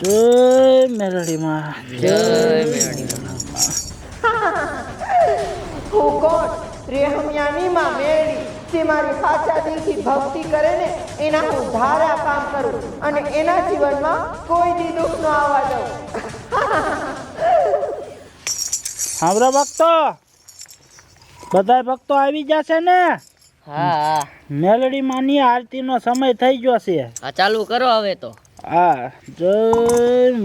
જય મેલડીમાં, જય મેલડીમાં. હું કોણ? રેહમિયાની માં મેળી જે મારી સાચા દિલથી ભક્તિ કરે ને એના હું ધારા કામ કરું અને એના જીવનમાં કોઈ દી દુઃખ ન આવવા દઉં. સાંભળો ભક્તો, બધા ભક્તો આવી જશે ને? હા મેલડી માની આરતીનો સમય થઈ ગયો છે. હા ચાલુ કરો હવે તો. હા, જય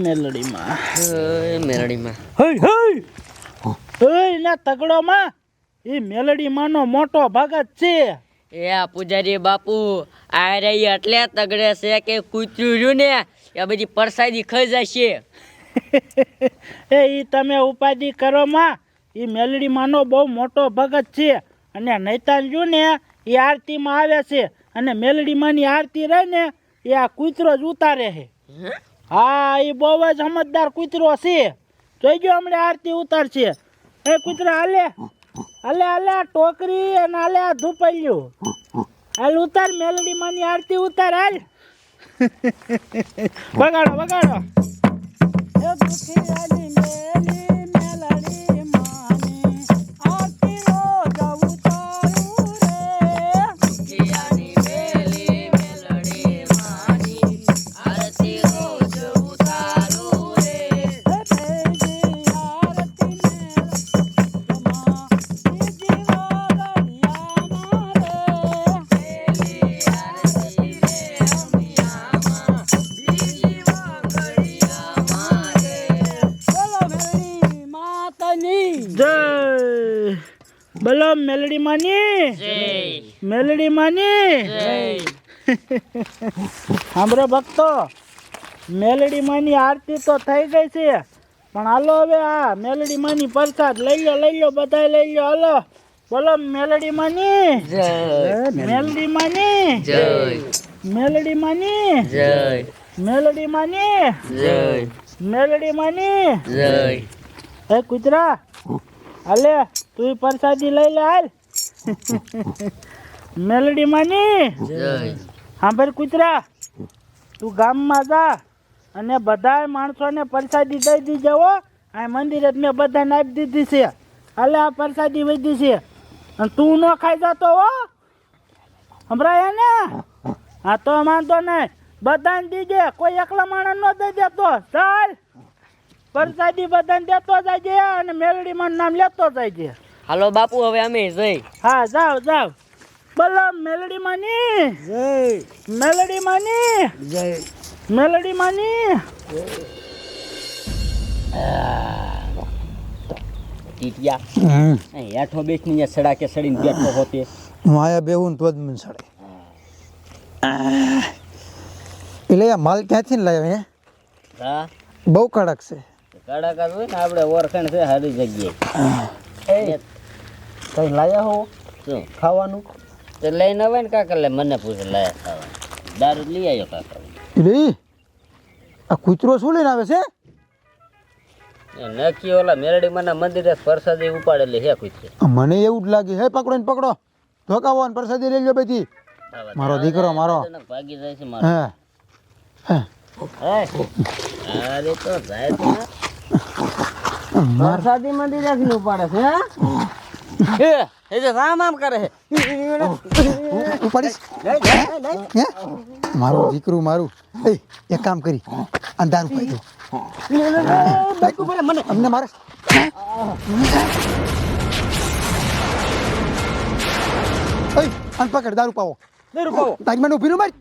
મેલડીમાં, જય મેલડીમાં. હઈ હઈ હઈ ના તગડોમાં એ મેલડી માનો મોટો ભગત છે. એ આ પૂજારી બાપુ આ રહી એટલે તગડે છે કે કૂતરું રહ્યું ને એ બધી પરસાદી ખાઈ જશે. એ ઈ તમે ઉપાધિ કરો માં, એ મેલડી માનો બહુ મોટો ભગત છે અને નૈતાન જો ને એ આરતીમાં આવે છે અને મેલડી માની આરતી રહે ને એ આ કૂતરો જ ઉતારે છે. હા, એ બહુ જ સમજદાર કૂતરો છે. જોઈજો હમણાં આરતી ઉતારશે. એ કૂતરા હાલે હાલે હાલે આ ટોકરી અને હાલે આ ધૂપાલ્યું હાલ ઉતાર, મેલડી માની આરતી ઉતાર હાલ. વગાડો વગાડો. એ દુખિયાની મેલી મેલડી માની આરતી રોજ ઉતારું રે. દુખિયાની મેલી મેલડી માની આરતી રોજ ઉતારું રે. એ બેજી આરતી ને રમા બીજી વાગડિયાના રે. મેલી આરતી રે અમિયામાં બીજી વાગડિયામાં રે. બોલો મેલડી માતાની જય. બોલો મેલડી માની જય મેલડી માની જય. સાંભળો ભક્તો, મેલડી માની આરતી તો થઈ ગઈ છે પણ હાલો હવે આ મેલડી માની પ્રસાદ લઈ લો બધા લઈ લો. હાલો બોલો મેલડી માની જય મેલડી માની જય મેલડી માની જય મેલડી માની જય મેલડી માની. જય. હે કૂતરા હાલે તું પ્રસાદી લઈ લે હાલ. મેલડી માની જય. સાંભળ કૂતરા, તું ગામમાં જા અને બધા માણસોને પ્રસાદી દઈ દીજે હો. આ મંદિરે જ મેં બધાને આપી દીધી છે. હાલે આ પ્રસાદી વધી છે અને તું ન ખાઈ જતો હો. સંભળાય ને? હા તો વાંધો નહીં, બધાને દીજે, કોઈ એકલા માણસ ન દઈ દેતો. ચાલ પ્રસાદી બધાને દેતો જાય અને મેલડી માં નામ લેતો જાય. હાલો બાપુ હવે અમે જઈ. હા જાઓ જાઓ. બોલો મેલડી માની જય. મેલડી માની જય. મેલડી માની. ટીટિયા હેઠો બેસની સડા કે સડીને બેઠો હોતે. માયા બેહું તો જ મને સડે. એટલે આ માલ ક્યાંથી લાવ્યો હે? હા બહુ કડક છે. કડક જ હોય ને, આપણે ઓળખાણ છે સારી જગ્યાએ. કઈ લાયા હો શું ખાવાનું? તો લઈને આવે ને કાકા, લે મને પૂછે લાયા ખાવાનું. દારૂ લઈ આવ્યો કાકા. એટલે આ કૂતરો શું લઈને આવે છે? એ નક્કી ઓલા મેરડી માના મંદિરે પ્રસાદી ઉપાડેલી હે કુતરી. મને એવું જ લાગે. હે પકડો ને પકડો, ધોકાવો ને પ્રસાદી લઈ લો બધી. મારો દીકરો મારો. ભાગી જાય છે મારો. હા હા અરે તો જાય તો ને. પ્રસાદી મંદિર રાખીને ઉપાડે છે. એ જે રામ આમ કરે છે. ઉપાડીશ હે? મારું દીકરું મારું. એક કામ કરી અંધાર ઉપાડી દો. અમને મારે પકડ, દારૂ પાવો. તારી મને ઉભી મારી.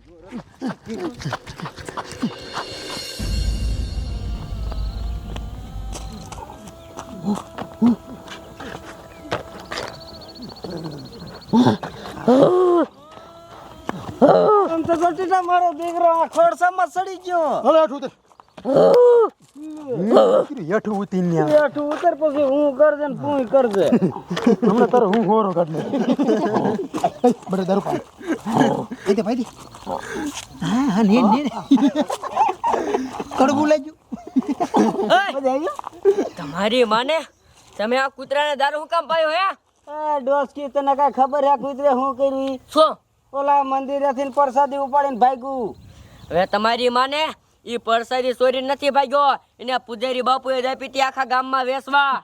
મારો દીકરો ખોડસામાં સડી ગયો. હવે આઠું ઉતર. હેઠું ઉતરી ને હેઠું ઉતર પછી હું કરજે ને તું કરજે. હમણાં તારો હું હોરો કાઢ લે. બડે દારૂ પાવ. એ દે ભાઈ દે. હા હા ને ને કડવું લાગ્યું. તમારી માને તમે આ કૂતરાને દારૂ હું કામ પાયો હે? ડોસકી તને કઈ ખબર હે કૂતરે હું કર્યું? શું ઓલા મંદિરેથી પ્રસાદી ઉપાડીને ભાગ્યું. હવે તમારી માને ઈ પરસાદી ચોરી નથી ભાગ્યો, એને પૂજારી બાપુએ જ આપી હતી આખા ગામમાં વેચવા.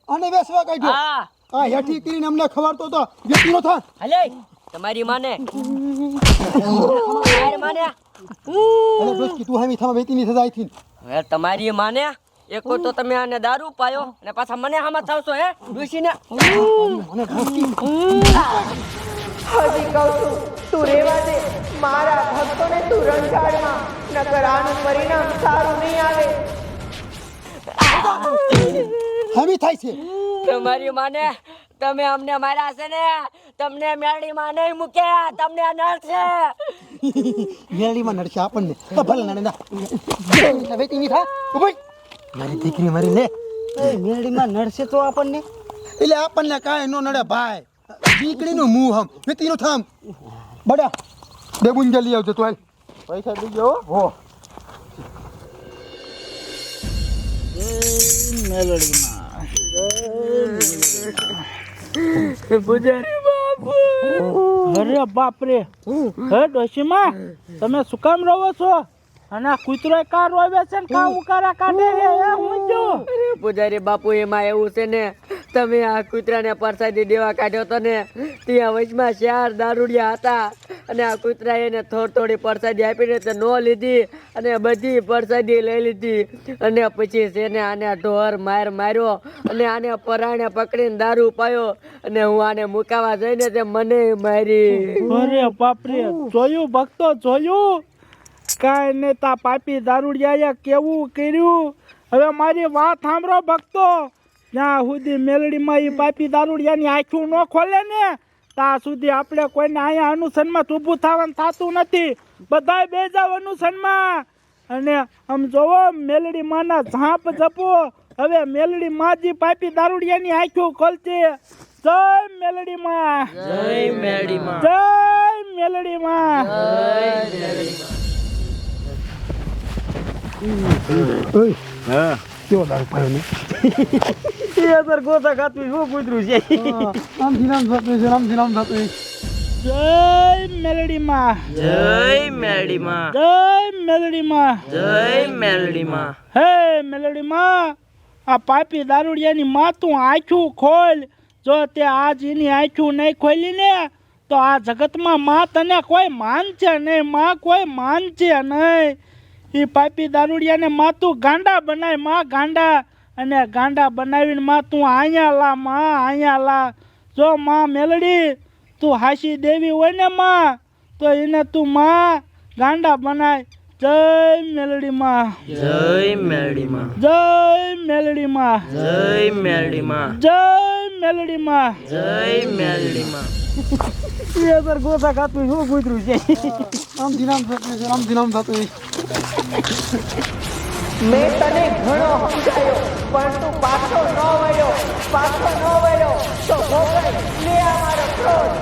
અને બેસવા કાઢ્યો હા આ હેઠી કરીને અમને ખવાડતો તો વ્યક્તિનો થા હલે તમારી માને તમારી માને અને ડોસકી તું હામી થામાં વેતીની સજા આઈથી હવે તમારી માને એક તો તમે આને દારૂ પાયો અને પાછા મને હામાં થાવશો હે ડૂસીને. મને ડોસકી હજી કહું છું તું રેવા દે મારા ભક્તોને તું રંજાડમાં નકર આનું પરિણામ સારું નહીં આવે. હામી થાય છે તમારી માને તમે અમને માર્યા છે ને, તમને મેળી માં નહીં મૂકે, તમને નડશે. મેળીમાં નડશે આપણને ભલે નડે ના વેતીની થા ઉભી મારી દીકરી મારી લે મેળીમાં નડશે તો આપણને એટલે આપણને કાંઈ નો નડે ભાઈ દીકરીનું મું હમ વેતીનું થામ બડા બે ગુંજા લઈ આવજો તો હાલ પૈસા દીજો હો પૂજારી બાપુ અરે બાપ રે હે ડોશીમાં તમે શું કામ રહો છો અને આ કૂતરો કાર રોવે છે ને કા ઉકારા કાઢે છે એ હું જો પૂજારી બાપુ એમાં એવું છે ને તમે આ કૂતરાને પરસાદી દેવા કાઢ્યો તો ને ત્યાં વચમાં 4 દારૂડિયા હતા અને આ કૂતરા એને થોડી પરસાદી આપીને તે નો લીધી અને બધી પરસાદી લઈ લીધી અને પછી છે આને ઢોર માર્યો અને આને પરાણે પકડીને દારૂ પાયો અને હું આને મુકાવા જઈને તે મને મારી. અરે બાપ રે જોયું ભક્તો જોયું કાંઈ ને તા પાપી દારૂડિયાએ કેવું કર્યું. હવે મારી વાત સાંભળો ભક્તો, જ્યાં સુધી મેલડીમાં એ પાપી દારૂડિયાની આંખું ન ખોલે ને ત્યાં સુધી આપણે કોઈને અહીંયા અનુસનમાં ઊભું થવાનું થતું નથી. બધાય બે જાવ અનુસનમાં અને આમ જોવો મેલડી માના ઝાંપ જપો. હવે મેલડી માજી પાપી દારૂડિયાની આંખું ખોલશે. જય મેલડી માં, જય મેળી માં, જય મેલડી માં. હા કેવો દારૂ પાયો ને ગોતા ખાતું શું કૂતરું છે રામજી રામ થતું છે રામજી રામ થતું જય મેલડી માં, જય મેળી માં, જય મેલડી માં, જય મેળી માં. હે મેલડી માં, આ પાપી દારૂડિયાની માં તું આંખું ખોલ. જો તે આજ એની આંખું નહીં ખોલી ને તો આ જગતમાં માં તને કોઈ માનશે નહીં, માં કોઈ માનશે નહીં. એ પાપી દારૂડિયાને માં તું ગાંડા બનાય, માં ગાંડા, અને ગાંડા બનાવીને માં તું અહીંયા લા, માં અહીંયા લા. જો માં મેલડી તું હાસી દેવી હોય ને માં તો એને તું માં ગાંડા બનાય. જય મેલડી માં, જય મેળી માં, જય મેલડી માં, જય મેળી માં, જય મેલડી માં. જય મેળી માં. ગોતા ખાતું શું કૂતરું છે રામજી રામ થતું છે રામજી રામ થતું મેં તને ઘણો સમજાયો પણ તું પાછો ન વળ્યો તો ભોગવ લે આ મારો ક્રોધ.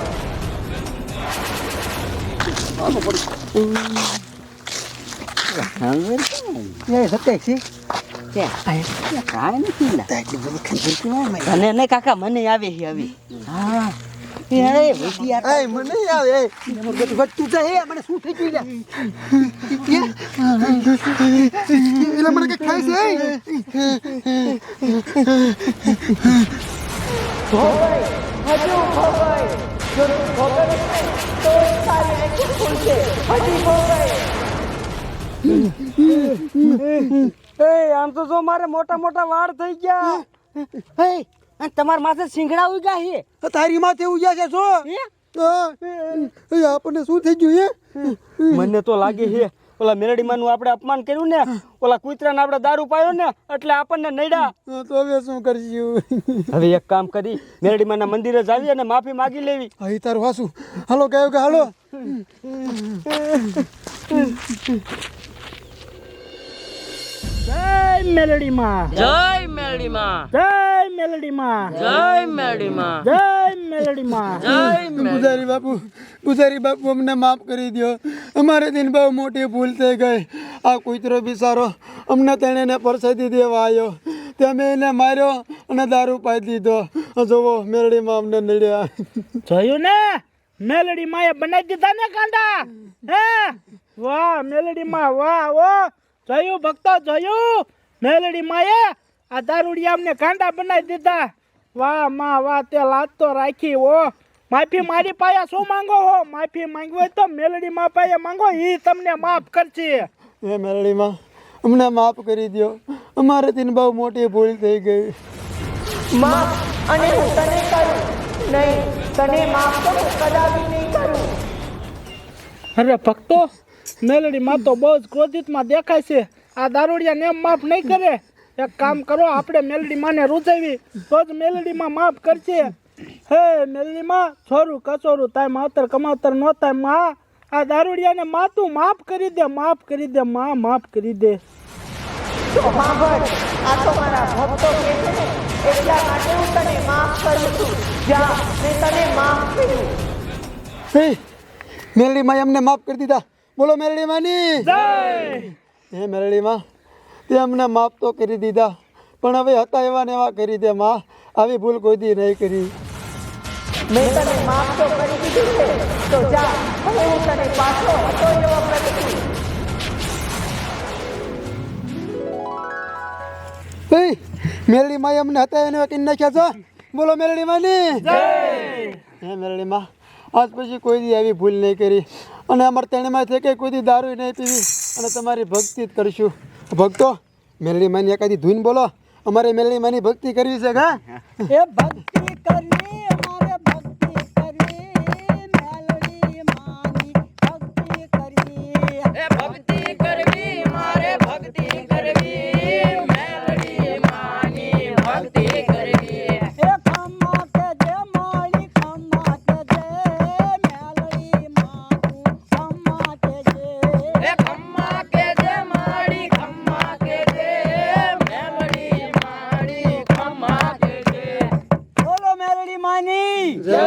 એ સત્ય છે કાંઈ નથી મને નહીં કાકા મને આવે છે હવે હા એ મને આવે એ તું તો હે મને શું થઈ ગયું એટલે મને કઈ ખાય છે ભોગવ હજુ ભોગવ. જો તું ભોગવીશ ને તો જ તારી આંખો ખુલશે. હજી ભોગવ. આમ તો જો મારે મોટા મોટા વાળ થઈ ગયા હે અને તમારા માથે સિંગડા ઉગ્યા છે તારી માથે ઉજ્યા છે શું આપણને શું થઈ ગયું મને તો લાગે છે ઓલા મેલડીમાં નું આપણે અપમાન કર્યું ને ઓલા કૂતરાને આપણે દારૂ પાયો ને એટલે આપણને નડ્યા તો હવે શું કરશું હવે એક કામ કરી મેલડીમાં ના મંદિરે જાવી અને માફી માગી લેવી અહીં તારું હાસું હાલો કયો કે હાલો જય મેલડી માં, જય મેળી માં, જય મેલડી માં, જય મેળી માં, જય મેલડી માં. જય મેળી. પૂજારી બાપુ અમને માફ કરી દો અમારે દિન બહુ મોટી ભૂલ થઈ ગઈ આ કૂતરો બિચારો અમને તેણે પરસાદી દેવા આવ્યો તમે એને માર્યો અને દારૂ પાઈ દીધો જોવો મેરડીમાં અમને નડ્યા જોયું ને મેલડી માં એ બનાવી દીધા ને કાંડા. હે વાહ મેલડી માં વાહ. ઓ જોયું ભક્તો જોયું મેલડી માએ આ દારૂડિયા અમને ગાંડા બનાવી દીધા વાહ માં વાહ તે લાત તો રાખી ઓ માફી મારી પાસે શું માંગો હો માફી માંગવી હોય તો મેલડી માં પાસે માંગો ઈ તમને માફ કરશે હે મેલડીમાં અમને માફ કરી દો અમારેથી બહુ મોટી ભૂલ થઈ ગઈ માફ અને હું તને કરું નહીં, તને માફ તો હું કદાપી નહીં કરું. અરે ભક્તો મેલડી માં તો બહુ જ ક્રોધિતમાં દેખાય છે આ દારૂડિયાને એમ માફ નહીં કરે એક કામ કરો આપણે મેલડી માને રૂજાવી તો જ મેલડી માં માફ કરશે હે મેલડી માં છોરું કચોરું તાય માવતર કમાવતર નો થાય માં આ દારૂડિયાને માં તું માફ કરી દે માં માફ કરી દે તો સાંભળ, આ તો મારા ભક્તો કહે છે ને એટલા માટે હું તને માફ કરું છું. જા, મેં તને માફ કર્યું. હે મેલડીમાં અમને માફ કરી દીધા બોલો મેલડીમાંની જય હે મેલડીમાં તે અમને માફ તો કરી દીધા પણ હવે હતા એવા ને એવા કરી દે માં આવી ભૂલ કોઈ દી નહીં કરી મેં તને માફ તો કરી દીધું છે તો જા, હવે હું તને પાછો હતો એવો કરું છું. હે મેલડીમાં અમને હતા એને એવા કરી નાખ્યા છો બોલો મેલડીમાંની હે મેલડીમાં આજ પછી કોઈ દી આવી ભૂલ નહીં કરી અને અમારે તેણીમાં છે કે કોઈ દી દારૂ નહીં પીવી અને તમારી ભક્તિ જ કરશું ભક્તો મેલડીમાંની એકાદી ધૂન બોલો અમારે મેલડીમાંની ભક્તિ કરવી છે હા એ ભક્તિ કરવી અમારે ભક્તિ કરવી મેલડી માની ભક્તિ કરવી એ ભક્તિ કરવી મારે ભક્તિ કરવી મેલડી માની ભક્તિ કરવી એ ખમ્મા કે જે માળી ખમ્મા કે જે મેલડી માનું ખમ્મા કે જે એ ખમ્મા કે જે માડી ખમ્મા કે જે મેલડી માડી ખમ્મા કે જે બોલો મેલડી માની જય